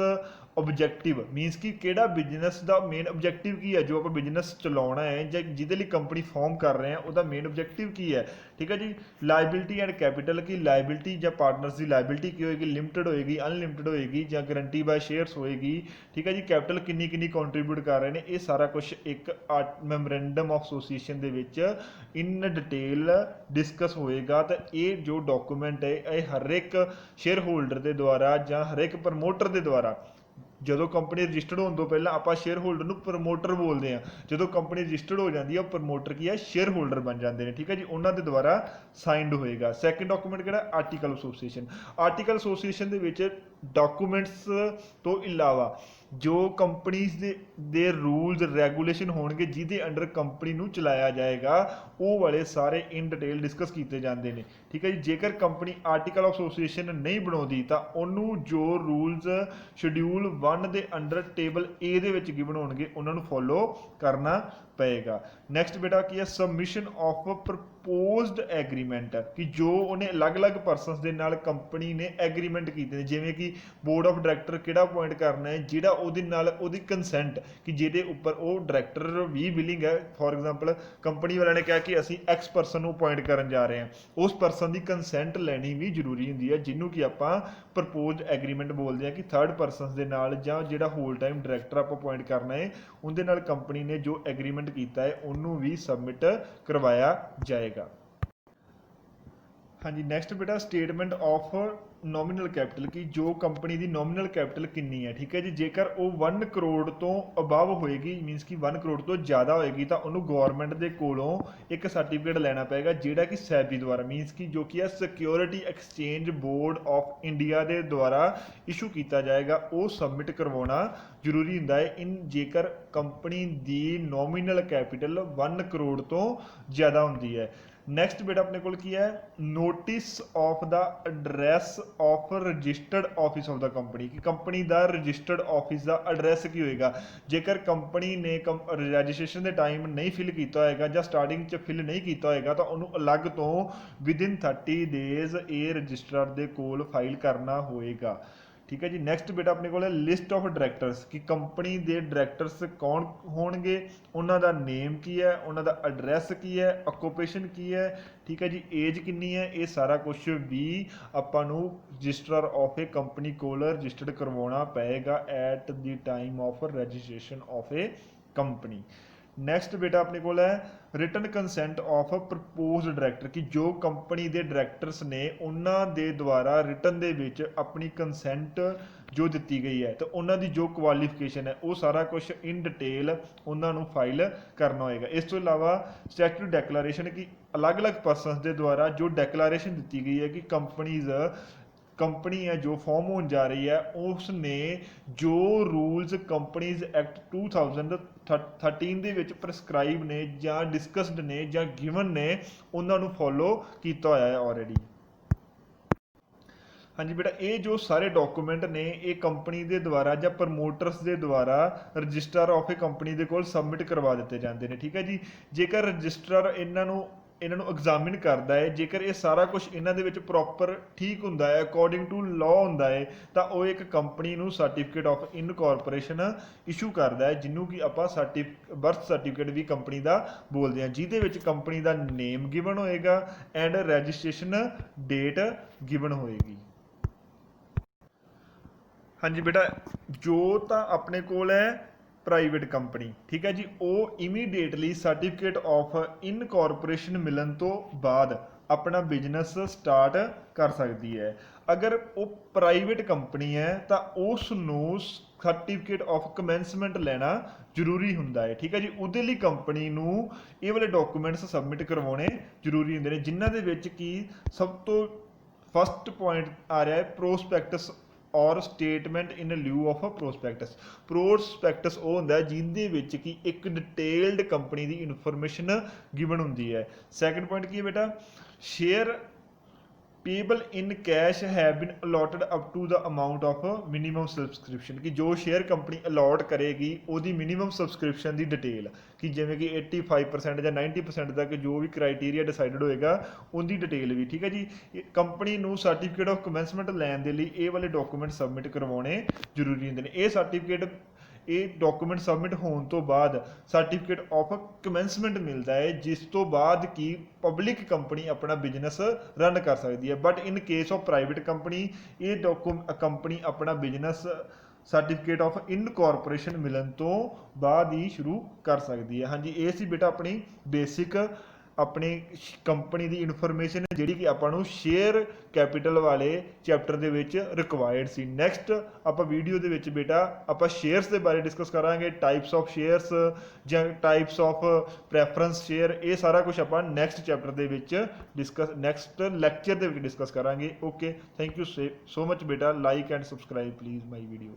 ਆਬਜੈਕਟਿਵ ਮੀਨਸ ਕਿ ਕਿਹੜਾ ਬਿਜ਼ਨਸ ਦਾ ਮੇਨ ਆਬਜੈਕਟਿਵ ਕੀ ਹੈ, ਜੋ ਆਪਾਂ ਬਿਜ਼ਨਸ ਚਲਾਉਣਾ ਹੈ ਜਾਂ ਜਿਹਦੇ ਲਈ ਕੰਪਨੀ ਫਾਰਮ ਕਰ ਰਹੇ ਹਾਂ ਉਹਦਾ ਮੇਨ ਆਬਜੈਕਟਿਵ ਕੀ ਹੈ। ਠੀਕ ਹੈ ਜੀ। Liability and capital, Ki liability ਜਾਂ ਪਾਰਟਨਰਸ ਦੀ ਲਾਇਬਿਲਿਟੀ ਕੀ ਹੋਏਗੀ, ਲਿਮਟਿਡ ਹੋਏਗੀ, ਅਨਲਿਮਟਿਡ ਹੋਏਗੀ ਜਾਂ ਗਰੰਟੀ ਬਾय ਸ਼ੇਅਰਸ ਹੋਏਗੀ। ਠੀਕ ਹੈ ਜੀ। ਕੈਪੀਟਲ ਕਿੰਨੀ ਕੰਟਰੀਬਿਊਟ ਕਰ ਰਹੇ ਨੇ, ਇਹ ਸਾਰਾ ਕੁਝ ਇੱਕ ਮੈਮੋਰੈਂਡਮ ਆਫ ਐਸੋਸੀਏਸ਼ਨ ਦੇ ਵਿੱਚ ਇਨ ਡਿਟੇਲ ਡਿਸਕਸ ਹੋਏਗਾ। ਤਾਂ ਇਹ ਜੋ ਡਾਕੂਮੈਂਟ ਹੈ ਇਹ ਹਰ ਇੱਕ ਸ਼ੇਅਰ ਹੋਲਡਰ ਦੇ ਦੁਆਰਾ ਜਾਂ ਹਰ ਇੱਕ ਪ੍ਰਮੋਟਰ ਦੇ ਦੁਆਰਾ, ਜਦੋਂ ਕੰਪਨੀ ਰਜਿਸਟਰਡ ਹੋਣ ਤੋਂ ਪਹਿਲਾਂ ਆਪਾਂ ਸ਼ੇਅਰ ਹੋਲਡਰ ਨੂੰ ਪ੍ਰਮੋਟਰ ਬੋਲਦੇ ਹਾਂ, ਜਦੋਂ ਕੰਪਨੀ ਰਜਿਸਟਰਡ ਹੋ ਜਾਂਦੀ ਹੈ ਉਹ ਪ੍ਰਮੋਟਰ ਕੀ ਹੈ, ਸ਼ੇਅਰ ਹੋਲਡਰ ਬਣ ਜਾਂਦੇ ਨੇ। ਠੀਕ ਹੈ ਜੀ। ਉਹਨਾਂ ਦੇ ਦੁਆਰਾ ਸਾਈਨਡ ਹੋਏਗਾ। ਸੈਕੰਡ ਡਾਕੂਮੈਂਟ ਕਿਹੜਾ, ਆਰਟੀਕਲ ਐਸੋਸੀਏਸ਼ਨ। ਆਰਟੀਕਲ ਐਸੋਸੀਏਸ਼ਨ ਦੇ ਵਿੱਚ ਡਾਕੂਮੈਂਟਸ ਤੋਂ ਇਲਾਵਾ ਜੋ ਕੰਪਨੀਜ਼ ਦੇ ਰੂਲਸ ਰੈਗੂਲੇਸ਼ਨ ਹੋਣਗੇ ਜਿਹਦੇ ਅੰਡਰ ਕੰਪਨੀ ਨੂੰ ਚਲਾਇਆ ਜਾਏਗਾ ਉਹ ਵਾਲੇ ਸਾਰੇ ਇਨ ਡਿਟੇਲ ਡਿਸਕਸ ਕੀਤੇ ਜਾਂਦੇ ਨੇ। ਠੀਕ ਹੈ ਜੀ। ਜੇਕਰ ਕੰਪਨੀ ਆਰਟੀਕਲ ਆਫ ਐਸੋਸੀਏਸ਼ਨ ਨਹੀਂ ਬਣਾਉਂਦੀ ਤਾਂ ਉਹਨੂੰ ਜੋ ਰੂਲਸ ਸ਼ਡਿਊਲ 1 ਦੇ ਅੰਡਰ ਟੇਬਲ ਏ ਦੇ ਵਿੱਚ ਗਿਵਨ ਹੋਣਗੇ ਉਹਨਾਂ ਨੂੰ ਫੋਲੋ ਕਰਨਾ ਪਏਗਾ। ਨੈਕਸਟ ਬੇਟਾ ਕੀ ਹੈ, ਸਬਮਿਸ਼ਨ ਆਫ ਪ੍ਰਪੋਜ਼ਡ ਐਗਰੀਮੈਂਟ, ਕਿ ਜੋ ਉਹਨੇ ਅਲੱਗ-ਅਲੱਗ ਪਰਸਨਸ ਦੇ ਨਾਲ ਕੰਪਨੀ ਨੇ ਐਗਰੀਮੈਂਟ ਕੀਤੇ ਨੇ, ਜਿਵੇਂ ਕਿ ਬੋਰਡ ਆਫ ਡਾਇਰੈਕਟਰ ਕਿਹੜਾ ਅਪਾਇੰਟ ਕਰਨਾ ਹੈ ਜਿਹੜਾ ਉਹਦੇ ਨਾਲ ਉਹਦੀ ਕੰਸੈਂਟ ਕਿ ਜਿਹਦੇ ਉੱਪਰ ਉਹ ਡਾਇਰੈਕਟਰ ਵੀ ਵਿਲਿੰਗ ਹੈ। ਫੋਰ ਐਗਜ਼ਾਮਪਲ ਕੰਪਨੀ ਵਾਲਿਆਂ ਨੇ ਕਿਹਾ ਕਿ ਅਸੀਂ ਐਕਸ ਪਰਸਨ ਨੂੰ ਅਪਾਇੰਟ ਕਰਨ ਜਾ ਰਹੇ ਹਾਂ, ਉਸ ਪਰਸਨ ਦੀ ਕੰਸੈਂਟ ਲੈਣੀ ਵੀ ਜ਼ਰੂਰੀ ਹੁੰਦੀ ਹੈ ਜਿਹਨੂੰ ਕਿ ਆਪਾਂ ਪ੍ਰਪੋਜ਼ਡ ਐਗਰੀਮੈਂਟ ਬੋਲਦੇ ਹਾਂ ਕਿ ਥਰਡ ਪਰਸਨ ਦੇ ਨਾਲ ਜਾਂ ਜਿਹੜਾ ਹੋਲ ਟਾਈਮ ਡਾਇਰੈਕਟਰ ਆਪਾਂ ਅਪਾਇੰਟ ਕਰਨਾ ਹੈ ਉਹਦੇ ਨਾਲ ਕੰਪਨੀ ਨੇ ਜੋ ਐਗਰੀਮੈਂਟ ਕੀਤਾ ਹੈ ਉਹਨੂੰ ਵੀ ਸਬਮਿਟ ਕਰਵਾਇਆ ਜਾਏਗਾ। ਹਾਂਜੀ। ਨੈਕਸਟ ਬੇਟਾ ਸਟੇਟਮੈਂਟ ਆਫ ਨੋਮੀਨਲ ਕੈਪੀਟਲ, ਕਿ ਜੋ ਕੰਪਨੀ ਦੀ ਨੋਮੀਨਲ ਕੈਪੀਟਲ ਕਿੰਨੀ ਹੈ। ਠੀਕ ਹੈ ਜੀ। ਜੇਕਰ ਉਹ 1 ਕਰੋੜ ਤੋਂ ਅਬਵ ਹੋਏਗੀ ਮੀਨਸ ਕਿ 1 ਕਰੋੜ ਤੋਂ ਜ਼ਿਆਦਾ ਹੋਏਗੀ ਤਾਂ ਉਹਨੂੰ ਗਵਰਨਮੈਂਟ ਦੇ ਕੋਲੋਂ ਇੱਕ ਸਰਟੀਫਿਕੇਟ ਲੈਣਾ ਪਏਗਾ ਜਿਹੜਾ ਕਿ ਸੈਬੀ ਦੁਆਰਾ ਮੀਨਸ ਕਿ ਜੋ ਕਿ ਹੈ security exchange board of India ਦੇ ਦੁਆਰਾ ਇਸ਼ੂ ਕੀਤਾ ਜਾਏਗਾ, ਉਹ ਸਬਮਿਟ ਕਰਵਾਉਣਾ ਜ਼ਰੂਰੀ ਹੁੰਦਾ ਹੈ ਜੇਕਰ ਕੰਪਨੀ ਦੀ ਨੋਮੀਨਲ ਕੈਪੀਟਲ 1 ਕਰੋੜ ਤੋਂ ਜ਼ਿਆਦਾ ਹੁੰਦੀ ਹੈ। ਨੈਕਸਟ ਬੇਟਾ ਆਪਣੇ ਕੋਲ ਕੀ ਹੈ, notice of the address of registered office of the company, ਕਿ ਕੰਪਨੀ ਦਾ ਰਜਿਸਟਰਡ ਆਫਿਸ ਦਾ ਐਡਰੈਸ ਕੀ ਹੋਏਗਾ। ਜੇਕਰ ਕੰਪਨੀ ਨੇ ਰਜਿਸਟ੍ਰੇਸ਼ਨ ਦੇ ਟਾਈਮ ਨਹੀਂ ਫਿਲ ਕੀਤਾ ਹੋਏਗਾ ਜਾਂ ਸਟਾਰਟਿੰਗ 'ਚ ਫਿਲ ਨਹੀਂ ਕੀਤਾ ਹੋਏਗਾ ਤਾਂ ਉਹਨੂੰ ਅਲੱਗ ਤੋਂ ਵਿਦਿਨ 30 ਡੇਜ਼ ਇਹ ਰਜਿਸਟਰਾਰ ਦੇ ਕੋਲ ਫਾਈਲ ਕਰਨਾ ਹੋਏਗਾ। ਠੀਕ ਹੈ ਜੀ। ਨੈਕਸਟ ਬੇਟਾ ਆਪਣੇ ਕੋਲ ਹੈ ਲਿਸਟ ਆਫ ਡਾਇਰੈਕਟਰਸ, ਕਿ ਕੰਪਨੀ ਦੇ ਡਾਇਰੈਕਟਰਸ ਕੌਣ ਹੋਣਗੇ, ਉਹਨਾਂ ਦਾ ਨੇਮ ਕੀ ਹੈ, ਉਹਨਾਂ ਦਾ ਐਡਰੈਸ ਕੀ ਹੈ, ਆਕੂਪੇਸ਼ਨ ਕੀ ਹੈ। ਠੀਕ ਹੈ ਜੀ। ਏਜ ਕਿੰਨੀ ਹੈ, ਇਹ ਸਾਰਾ ਕੁਝ ਵੀ ਆਪਾਂ ਨੂੰ ਰਜਿਸਟਰਾਰ ਆਫ ਏ ਕੰਪਨੀ ਕੋਲ ਰਜਿਸਟਰਡ ਕਰਵਾਉਣਾ ਪਏਗਾ at the time of registration of a company. Next ਬੇਟਾ ਆਪਣੇ ਕੋਲ ਹੈ written consent of proposed director, ਕਿ ਜੋ ਕੰਪਨੀ ਦੇ ਡਾਇਰੈਕਟਰਸ ਨੇ ਉਹਨਾਂ ਦੇ ਦੁਆਰਾ ਰਿਟਨ ਦੇ ਵਿੱਚ ਆਪਣੀ ਕੰਸੈਂਟ ਜੋ ਦਿੱਤੀ ਗਈ ਹੈ ਤਾਂ ਉਹਨਾਂ ਦੀ ਜੋ ਕੁਆਲੀਫਿਕੇਸ਼ਨ ਹੈ ਉਹ ਸਾਰਾ ਕੁਝ ਇਨ ਡਿਟੇਲ ਉਹਨਾਂ ਨੂੰ ਫਾਈਲ ਕਰਨਾ ਹੋਏਗਾ। ਇਸ ਤੋਂ ਇਲਾਵਾ ਸਟੈਚੂਟਰੀ ਡੈਕਲਾਰੇਸ਼ਨ, ਕਿ ਅਲੱਗ-ਅਲੱਗ ਪਰਸਨਸ ਦੇ ਦੁਆਰਾ ਜੋ ਡੈਕਲਾਰੇਸ਼ਨ ਦਿੱਤੀ ਗਈ ਹੈ ਕਿ ਕੰਪਨੀ ਹੈ ਜੋ ਫਾਰਮ ਹੋਣ ਜਾ ਰਹੀ ਹੈ ਉਸ ਨੇ ਜੋ ਰੂਲਸ ਕੰਪਨੀਜ਼ ਐਕਟ 2013 ਦੇ ਵਿੱਚ ਪ੍ਰਸਕ੍ਰਾਈਬ ਨੇ ਜਾਂ ਡਿਸਕਸਡ ਨੇ ਜਾਂ ਗਿਵਨ ਨੇ ਉਹਨਾਂ ਨੂੰ ਫੋਲੋ ਕੀਤਾ ਹੋਇਆ ਹੈ ਆਲਰੇਡੀ। ਹਾਂਜੀ ਬੇਟਾ, ਇਹ ਜੋ ਸਾਰੇ ਡਾਕੂਮੈਂਟ ਨੇ ਇਹ ਕੰਪਨੀ ਦੇ ਦੁਆਰਾ ਜਾਂ ਪ੍ਰਮੋਟਰਸ ਦੇ ਦੁਆਰਾ ਰਜਿਸਟਰ ਆਫ ਏ ਕੰਪਨੀ ਦੇ ਕੋਲ ਸਬਮਿਟ ਕਰਵਾ ਦਿੱਤੇ ਜਾਂਦੇ ਨੇ। ਠੀਕ ਹੈ ਜੀ। ਜੇਕਰ ਰਜਿਸਟਰ ਇਹਨਾਂ ਨੂੰ ਐਗਜ਼ਾਮਿਨ ਕਰਦਾ ਹੈ, ਜੇਕਰ ਇਹ ਸਾਰਾ ਕੁਝ ਇਹਨਾਂ ਦੇ ਵਿੱਚ ਪ੍ਰੋਪਰ ਠੀਕ ਹੁੰਦਾ ਹੈ ਅਕੋਰਡਿੰਗ ਟੂ ਲਾਅ ਹੁੰਦਾ ਹੈ ਤਾਂ ਉਹ ਇੱਕ ਕੰਪਨੀ ਨੂੰ ਸਰਟੀਫਿਕੇਟ ਆਫ ਇਨਕੋਰਪੋਰੇਸ਼ਨ ਇਸ਼ੂ ਕਰਦਾ ਹੈ ਜਿਹਨੂੰ ਕਿ ਆਪਾਂ ਬਰਥ ਸਰਟੀਫਿਕੇਟ ਵੀ ਕੰਪਨੀ ਦਾ ਬੋਲਦੇ ਹਾਂ, ਜਿਹਦੇ ਵਿੱਚ ਕੰਪਨੀ ਦਾ ਨੇਮ ਗਿਵਨ ਹੋਏਗਾ ਐਂਡ ਰਜਿਸਟ੍ਰੇਸ਼ਨ ਡੇਟ ਗਿਵਨ ਹੋਏਗੀ। ਹਾਂਜੀ ਬੇਟਾ, ਜੋ ਤਾਂ ਆਪਣੇ ਕੋਲ ਹੈ ਪ੍ਰਾਈਵੇਟ ਕੰਪਨੀ, ਠੀਕ ਹੈ ਜੀ, ਉਹ ਇਮੀਡੀਏਟਲੀ ਸਰਟੀਫਿਕੇਟ ਆਫ ਇਨਕੋਰਪੋਰੇਸ਼ਨ ਮਿਲਣ ਤੋਂ ਬਾਅਦ ਆਪਣਾ ਬਿਜ਼ਨਸ ਸਟਾਰਟ ਕਰ ਸਕਦੀ ਹੈ। ਅਗਰ ਉਹ ਪ੍ਰਾਈਵੇਟ ਕੰਪਨੀ ਹੈ ਤਾਂ ਉਸ ਨੂੰ ਸਰਟੀਫਿਕੇਟ ਆਫ ਕਮੈਂਸਮੈਂਟ ਲੈਣਾ ਜ਼ਰੂਰੀ ਹੁੰਦਾ ਹੈ, ਠੀਕ ਹੈ ਜੀ। ਉਹਦੇ ਲਈ ਕੰਪਨੀ ਨੂੰ ਇਹ ਵਾਲੇ ਡਾਕੂਮੈਂਟਸ ਸਬਮਿਟ ਕਰਵਾਉਣੇ ਜ਼ਰੂਰੀ ਹੁੰਦੇ ਨੇ, ਜਿਨ੍ਹਾਂ ਦੇ ਵਿੱਚ ਕਿ ਸਭ ਤੋਂ ਫਸਟ ਪੁਆਇੰਟ ਆ ਰਿਹਾ ਹੈ prospectus or statement in lieu of prospectus. Prospectus ਉਹ ਹੁੰਦਾ ਹੈ ਜਿਹਦੇ ਵਿੱਚ ਕਿ ਇੱਕ ਡਿਟੇਲਡ ਕੰਪਨੀ ਦੀ ਇਨਫੋਰਮੇਸ਼ਨ ਗਿਵਨ ਹੁੰਦੀ ਹੈ। ਸੈਕੰਡ ਪੁਆਇੰਟ ਕੀ ਹੈ ਬੇਟਾ, share payable in cash have been allotted up to the amount of minimum subscription, ਕਿ ਜੋ ਸ਼ੇਅਰ ਕੰਪਨੀ ਅਲੋਟ ਕਰੇਗੀ ਉਹਦੀ ਮਿਨੀਮਮ ਸਬਸਕ੍ਰਿਪਸ਼ਨ ਦੀ ਡਿਟੇਲ, ਕਿ ਜਿਵੇਂ ਕਿ 85% ਜਾਂ 90% ਤੱਕ ਜੋ ਵੀ ਕ੍ਰਾਈਟੇਰੀਆ ਡਿਸਾਈਡਡ ਹੋਏਗਾ ਉਹਦੀ ਡਿਟੇਲ ਵੀ, ਠੀਕ ਹੈ ਜੀ। ਕੰਪਨੀ ਨੂੰ ਸਰਟੀਫਿਕੇਟ ਆਫ ਕਮੈਂਸਮੈਂਟ ਲੈਣ ਦੇ ਲਈ ਇਹ ਵਾਲੇ ਡਾਕੂਮੈਂਟ ਸਬਮਿਟ ਕਰਵਾਉਣੇ ਜ਼ਰੂਰੀ ਹੁੰਦੇ ਨੇ। ਇਹ ਡਾਕੂਮੈਂਟ ਸਬਮਿਟ ਹੋਣ ਤੋਂ ਬਾਅਦ ਸਰਟੀਫਿਕੇਟ ਆਫ ਕਮੈਂਸਮੈਂਟ ਮਿਲਦਾ ਹੈ, ਜਿਸ ਤੋਂ ਬਾਅਦ ਕਿ ਪਬਲਿਕ ਕੰਪਨੀ ਆਪਣਾ ਬਿਜ਼ਨਸ ਰਨ ਕਰ ਸਕਦੀ ਹੈ। But in case of private company ਇਹ ਕੰਪਨੀ ਆਪਣਾ ਬਿਜ਼ਨਸ ਸਰਟੀਫਿਕੇਟ ਆਫ ਇਨਕੋਰਪੋਰੇਸ਼ਨ ਮਿਲਣ ਤੋਂ ਬਾਅਦ ਹੀ ਸ਼ੁਰੂ ਕਰ ਸਕਦੀ ਹੈ। ਹਾਂਜੀ, ਇਹ ਸੀ ਬੇਟਾ ਆਪਣੀ ਬੇਸਿਕ ਆਪਣੀ ਕੰਪਨੀ ਦੀ ਇਨਫੋਰਮੇਸ਼ਨ ਜਿਹੜੀ ਕਿ ਆਪਾਂ ਨੂੰ ਸ਼ੇਅਰ ਕੈਪੀਟਲ ਵਾਲੇ ਚੈਪਟਰ ਦੇ ਵਿੱਚ ਰਿਕਵਾਇਰਡ ਸੀ। ਨੈਕਸਟ ਆਪਾਂ ਵੀਡੀਓ ਦੇ ਵਿੱਚ ਬੇਟਾ ਆਪਾਂ ਸ਼ੇਅਰਸ ਦੇ ਬਾਰੇ ਡਿਸਕਸ ਕਰਾਂਗੇ, ਟਾਈਪਸ ਆਫ ਸ਼ੇਅਰਸ ਜਾਂ ਟਾਈਪਸ ਆਫ ਪ੍ਰੈਫਰੈਂਸ ਸ਼ੇਅਰ, ਇਹ ਸਾਰਾ ਕੁਝ ਆਪਾਂ ਨੈਕਸਟ ਚੈਪਟਰ ਦੇ ਵਿੱਚ ਨੈਕਸਟ ਲੈਕਚਰ ਦੇ ਵਿੱਚ ਡਿਸਕਸ ਕਰਾਂਗੇ। Okay, thank you so much ਬੇਟਾ। Like and subscribe please my video.